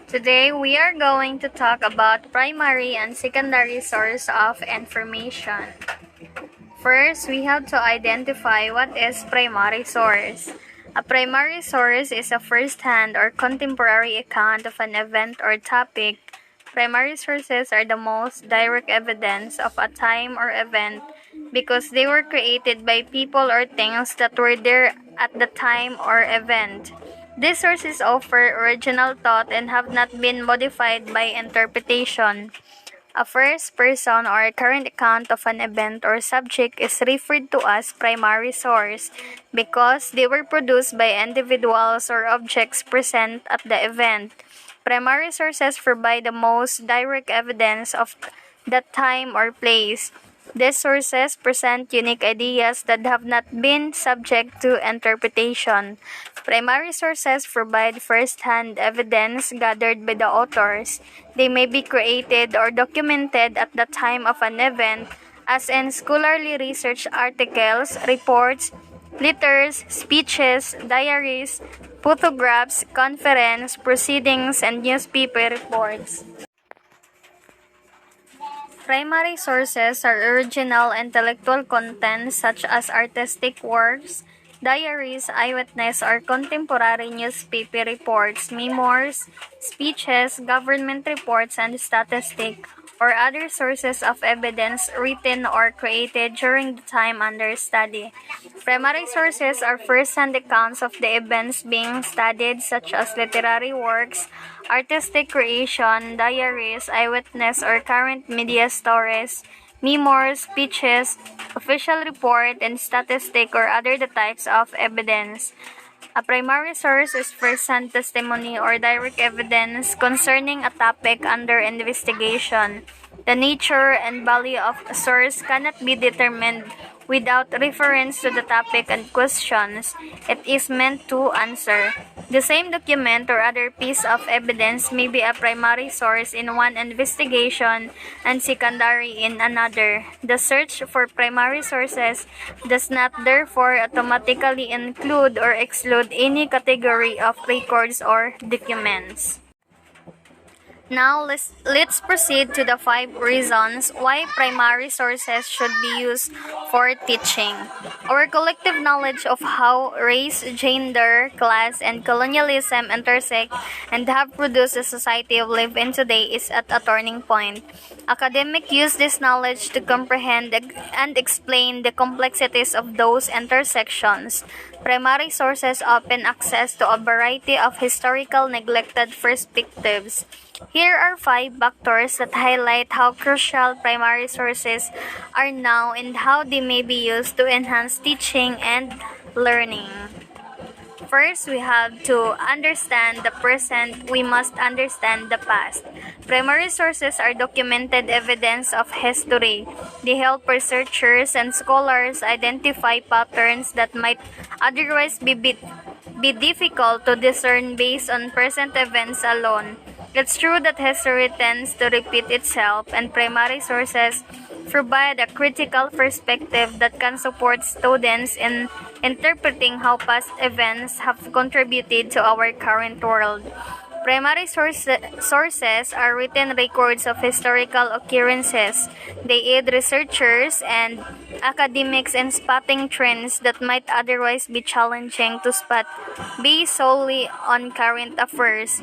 Today we are going to talk about primary and secondary source of information. First, we have to identify what is primary source. A primary source is a first-hand or contemporary account of an event or topic. Primary sources are the most direct evidence of a time or event because they were created by people or things that were there at the time or event. These sources offer original thought and have not been modified by interpretation. A first person or current account of an event or subject is referred to as primary source because they were produced by individuals or objects present at the event. Primary sources provide the most direct evidence of that time or place. These sources present unique ideas that have not been subject to interpretation. Primary sources provide first-hand evidence gathered by the authors. They may be created or documented at the time of an event, as in scholarly research articles, reports, letters, speeches, diaries, photographs, conference, proceedings, and newspaper reports. Primary sources are original intellectual content such as artistic works, diaries, eyewitness or contemporary newspaper reports, memoirs, speeches, government reports, and statistics, or other sources of evidence written or created during the time under study. Primary sources are first-hand accounts of the events being studied such as literary works, artistic creation, diaries, eyewitness or current media stories, memoirs, speeches, official report, and statistic or other the types of evidence. A primary source is first-hand testimony or direct evidence concerning a topic under investigation. The nature and value of a source cannot be determined without reference to the topic and questions it is meant to answer. The same document or other piece of evidence may be a primary source in one investigation and secondary in another. The search for primary sources does not therefore automatically include or exclude any category of records or documents. Now, let's proceed to the 5 reasons why primary sources should be used for teaching. Our collective knowledge of how race, gender, class, and colonialism intersect and have produced the society we live in today is at a turning point. Academics use this knowledge to comprehend and explain the complexities of those intersections. Primary sources open access to a variety of historical neglected perspectives. Here are 5 factors that highlight how crucial primary sources are now and how they may be used to enhance teaching and learning. First, we have to understand the present, we must understand the past. Primary sources are documented evidence of history. They help researchers and scholars identify patterns that might otherwise be difficult to discern based on present events alone. It's true that history tends to repeat itself, and primary sources provide a critical perspective that can support students in interpreting how past events have contributed to our current world. Primary sources are written records of historical occurrences. They aid researchers and academics in spotting trends that might otherwise be challenging to spot based solely on current affairs.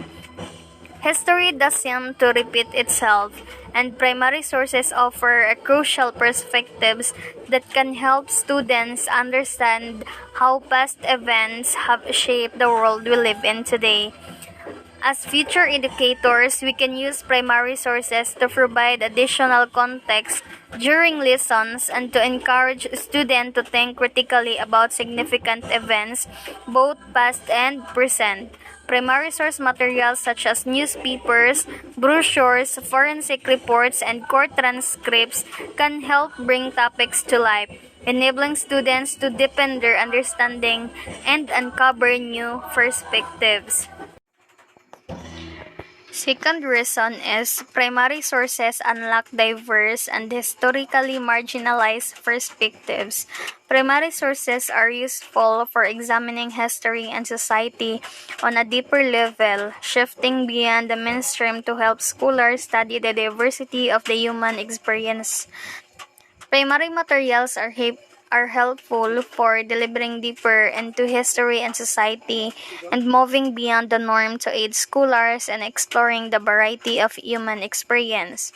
History does seem to repeat itself, and primary sources offer a crucial perspectives that can help students understand how past events have shaped the world we live in today. As future educators, we can use primary sources to provide additional context during lessons and to encourage students to think critically about significant events, both past and present. Primary source materials such as newspapers, brochures, forensic reports, and court transcripts can help bring topics to life, enabling students to deepen their understanding and uncover new perspectives. Second reason is primary sources unlock diverse and historically marginalized perspectives. Primary sources are useful for examining history and society on a deeper level, shifting beyond the mainstream to help scholars study the diversity of the human experience. Primary materials are helpful for delivering deeper into history and society and moving beyond the norm to aid scholars in exploring the variety of human experience.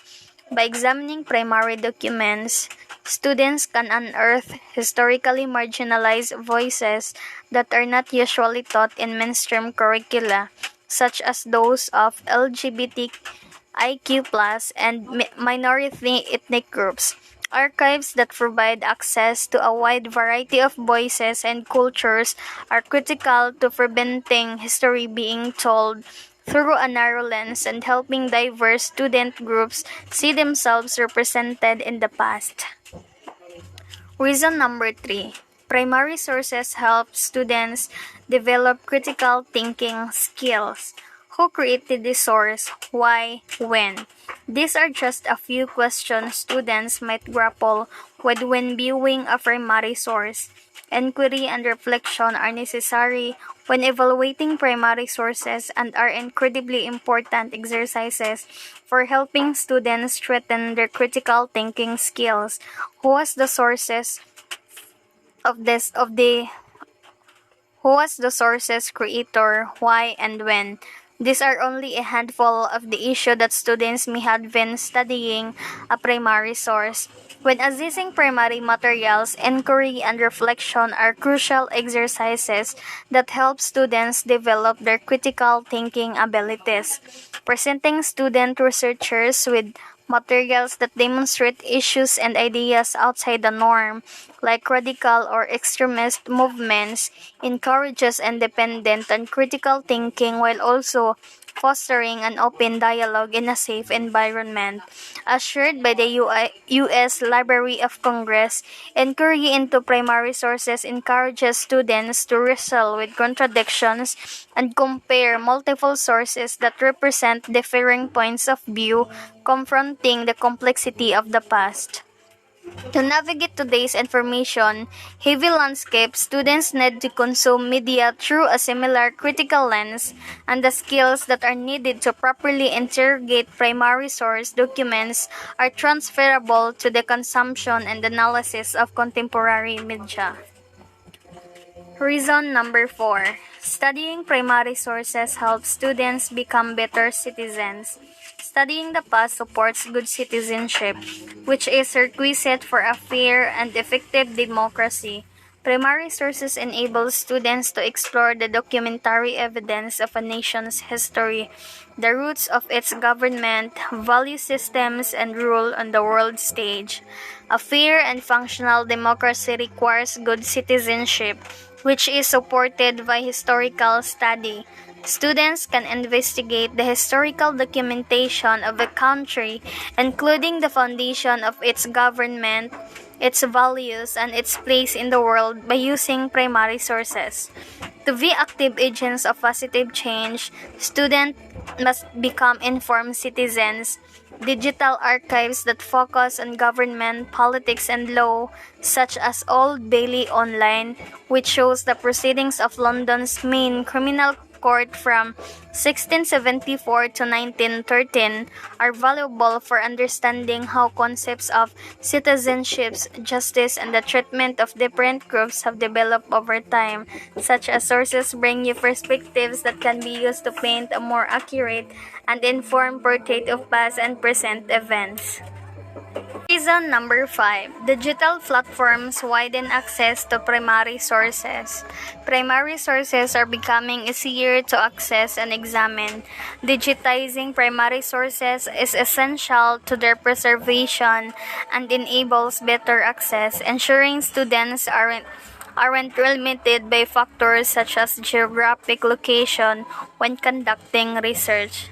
By examining primary documents, students can unearth historically marginalized voices that are not usually taught in mainstream curricula, such as those of LGBTIQ+ and minority ethnic groups. Archives that provide access to a wide variety of voices and cultures are critical to preventing history being told through a narrow lens and helping diverse student groups see themselves represented in the past. Reason number 3. Primary sources help students develop critical thinking skills. Who created the source? Why? When? These are just a few questions students might grapple with when viewing a primary source. Inquiry and reflection are necessary when evaluating primary sources and are incredibly important exercises for helping students strengthen their critical thinking skills. Who was the sources who was the source's creator, why, and when? These are only a handful of the issues that students may have been studying a primary source. When assessing primary materials, inquiry and reflection are crucial exercises that help students develop their critical thinking abilities. Presenting student researchers with materials that demonstrate issues and ideas outside the norm, like radical or extremist movements, encourages independent and critical thinking while also fostering an open dialogue in a safe environment. Assured by the U.S. Library of Congress, inquiry into primary sources encourages students to wrestle with contradictions and compare multiple sources that represent differing points of view, confronting the complexity of the past. To navigate today's information heavy landscape, students need to consume media through a similar critical lens, and the skills that are needed to properly interrogate primary source documents are transferable to the consumption and analysis of contemporary media. Reason number 4. Studying primary sources helps students become better citizens. Studying the past supports good citizenship, which is requisite for a fair and effective democracy. Primary sources enable students to explore the documentary evidence of a nation's history, the roots of its government, value systems, and rule on the world stage. A fair and functional democracy requires good citizenship, which is supported by historical study. Students can investigate the historical documentation of a country, including the foundation of its government, its values, and its place in the world by using primary sources. To be active agents of positive change, students must become informed citizens. Digital archives that focus on government, politics, and law, such as Old Bailey Online, which shows the proceedings of London's main criminal court from 1674 to 1913 are valuable for understanding how concepts of citizenship, justice, and the treatment of different groups have developed over time. Such as sources bring new perspectives that can be used to paint a more accurate and informed portrait of past and present events. Reason number 5. Digital platforms widen access to primary sources. Primary sources are becoming easier to access and examine. Digitizing primary sources is essential to their preservation and enables better access, ensuring students aren't limited by factors such as geographic location when conducting research.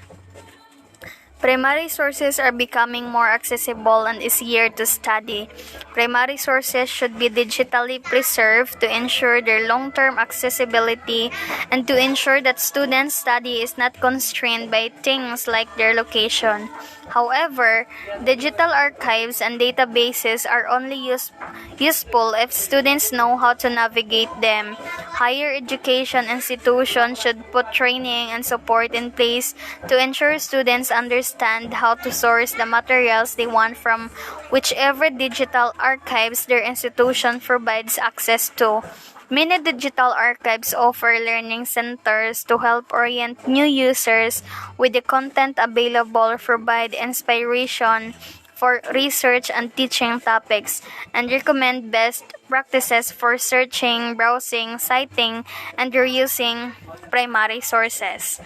Primary sources are becoming more accessible and easier to study. Primary sources should be digitally preserved to ensure their long-term accessibility and to ensure that students' study is not constrained by things like their location. However, digital archives and databases are only useful if students know how to navigate them. Higher education institutions should put training and support in place to ensure students understand how to source the materials they want from whichever digital archives their institution provides access to. Many digital archives offer learning centers to help orient new users with the content available, provide inspiration for research and teaching topics, and recommend best practices for searching, browsing, citing, and reusing primary sources.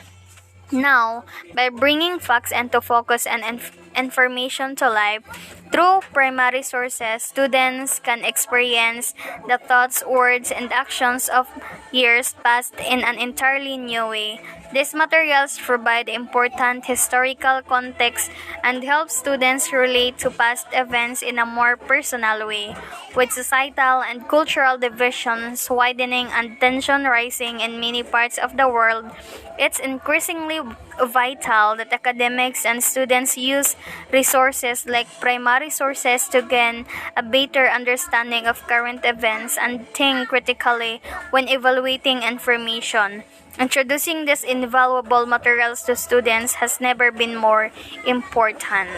Now, by bringing facts into focus and information to life, through primary sources, students can experience the thoughts, words, and actions of years past in an entirely new way. These materials provide important historical context and help students relate to past events in a more personal way. With societal and cultural divisions widening and tension rising in many parts of the world, it's increasingly vital that academics and students use resources like primary sources to gain a better understanding of current events and think critically when evaluating information. Introducing these invaluable materials to students has never been more important.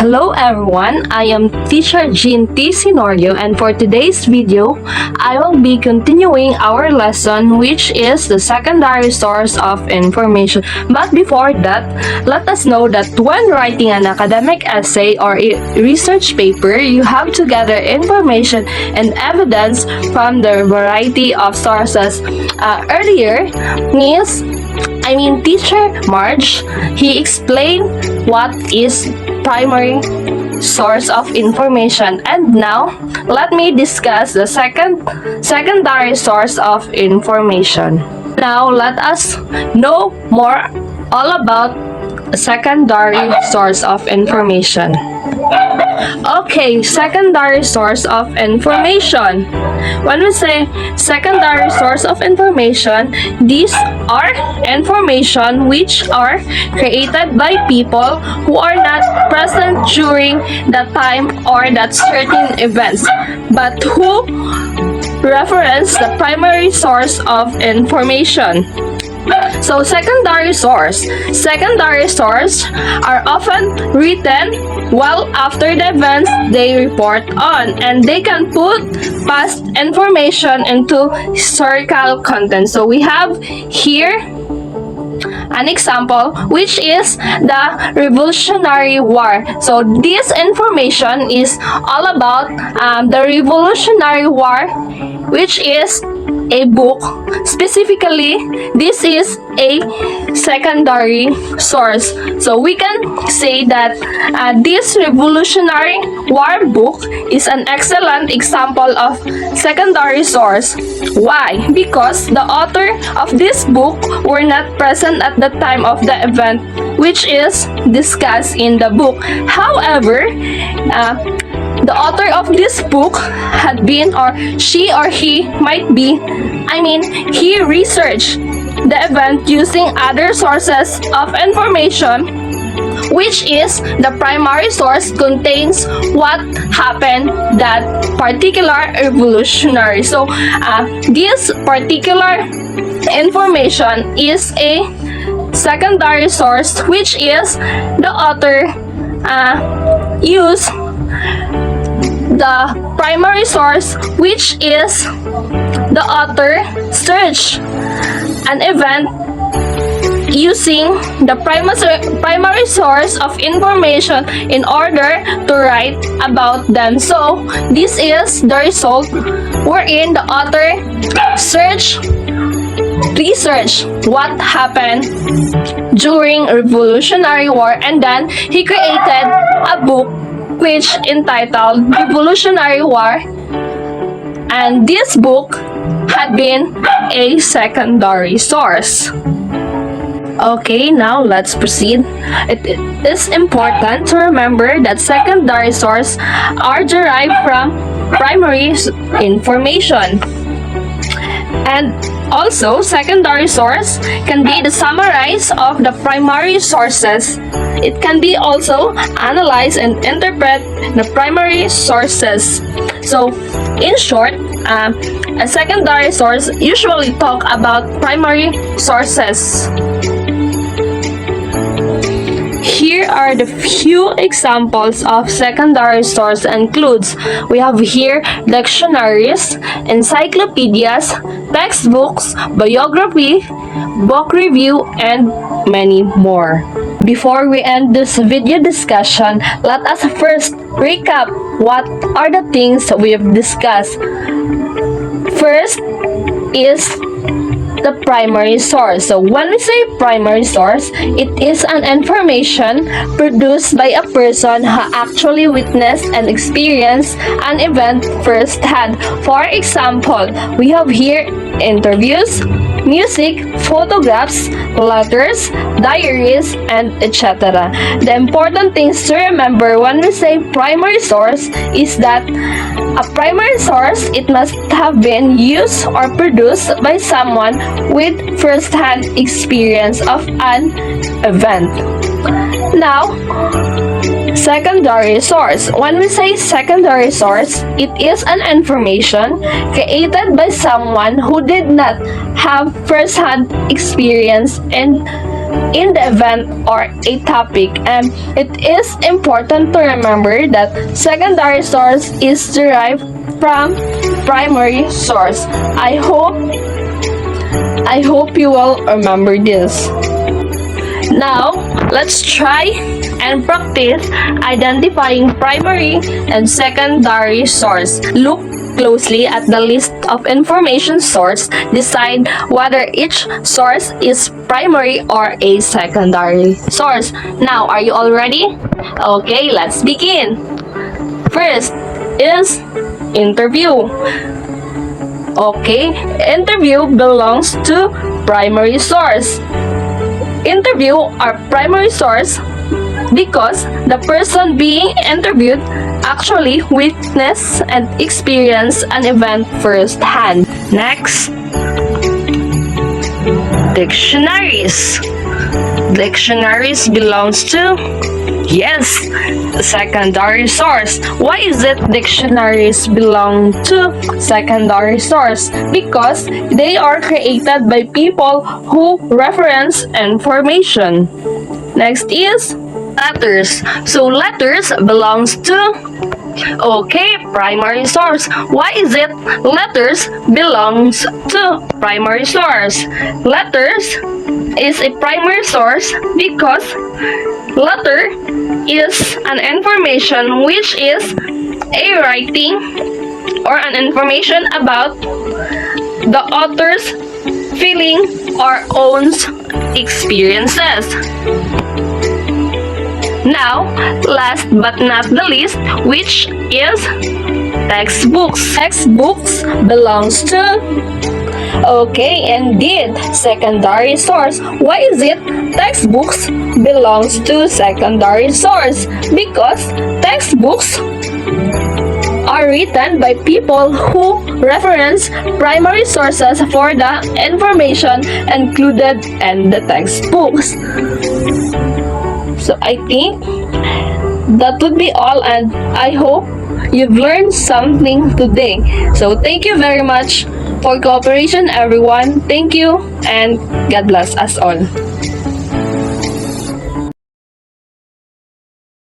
Hello everyone, I am Teacher Jean T. Sinorio, and for today's video, I will be continuing our lesson, which is the secondary source of information. But before that, let us know that when writing an academic essay or a research paper, you have to gather information and evidence from the variety of sources. Earlier, Teacher Marge, he explained what is primary source of information, and now let me discuss the secondary source of information. Now let us know more all about a secondary source of information. Okay, secondary source of information. When we say secondary source of information, these are information which are created by people who are not present during that time or that certain events, but who reference the primary source of information. So secondary source are often written well after the events they report on, and they can put past information into historical content. So we have here an example, which is the Revolutionary War. So this information is all about the Revolutionary War, which is a book. Specifically, this is a secondary source. So we can say that this Revolutionary War book is an excellent example of secondary source. Why? Because the author of this book were not present at the time of the event which is discussed in the book. However, the author of this book had been, or she or he might be, he researched the event using other sources of information which is the primary source contains what happened that particular revolutionary. So this particular information is a secondary source, which is the author use the primary source, which is the author search an event using the primary source of information in order to write about them. So this is the result wherein the author research what happened during Revolutionary War, and then he created a book which entitled Revolutionary War, and this book had been a secondary source. Okay, now let's proceed. It is important to remember that secondary sources are derived from primary information. And also, secondary source can be the summarize of the primary sources. It can be also analyze and interpret the primary sources. So, in short, a secondary source usually talk about primary sources. Here are the few examples of secondary source includes. We have here dictionaries, encyclopedias, textbooks, biography, book review, and many more. Before we end this video discussion, let us first recap what are the things we've discussed. First is the primary source. So when we say primary source, it is an information produced by a person who actually witnessed and experienced an event firsthand. For example, we have here interviews, music, photographs, letters, diaries, and etc. The important things to remember when we say primary source is that a primary source, it must have been used or produced by someone with first-hand experience of an event. Now, secondary source. When we say secondary source, it is an information created by someone who did not have first-hand experience in the event or a topic, and it is important to remember that secondary source is derived from primary source. I hope you will remember this. Now, let's try and practice identifying primary and secondary source. Look closely at the list of information source. Decide whether each source is primary or a secondary source. Now, are you all ready? Okay, let's begin. First is interview. Okay, interview belongs to primary source. Interview are primary source because the person being interviewed actually witnessed and experienced an event firsthand. Next, dictionaries. Dictionaries belongs to, yes, secondary source. Why is it dictionaries belong to secondary source? Because they are created by people who reference information. Next is letters. So letters belongs to, okay, primary source. Why is it letters belongs to primary source? Letters is a primary source because letter is an information which is a writing or an information about the author's feeling or own experiences. Now, last but not the least, which is textbooks. Textbooks belongs to, okay, indeed, secondary source. Why is it textbooks belongs to secondary source? Because textbooks are written by people who reference primary sources for the information included in the textbooks. So I think that would be all, and I hope you've learned something today. So thank you very much for cooperation, everyone. Thank you, and God bless us all.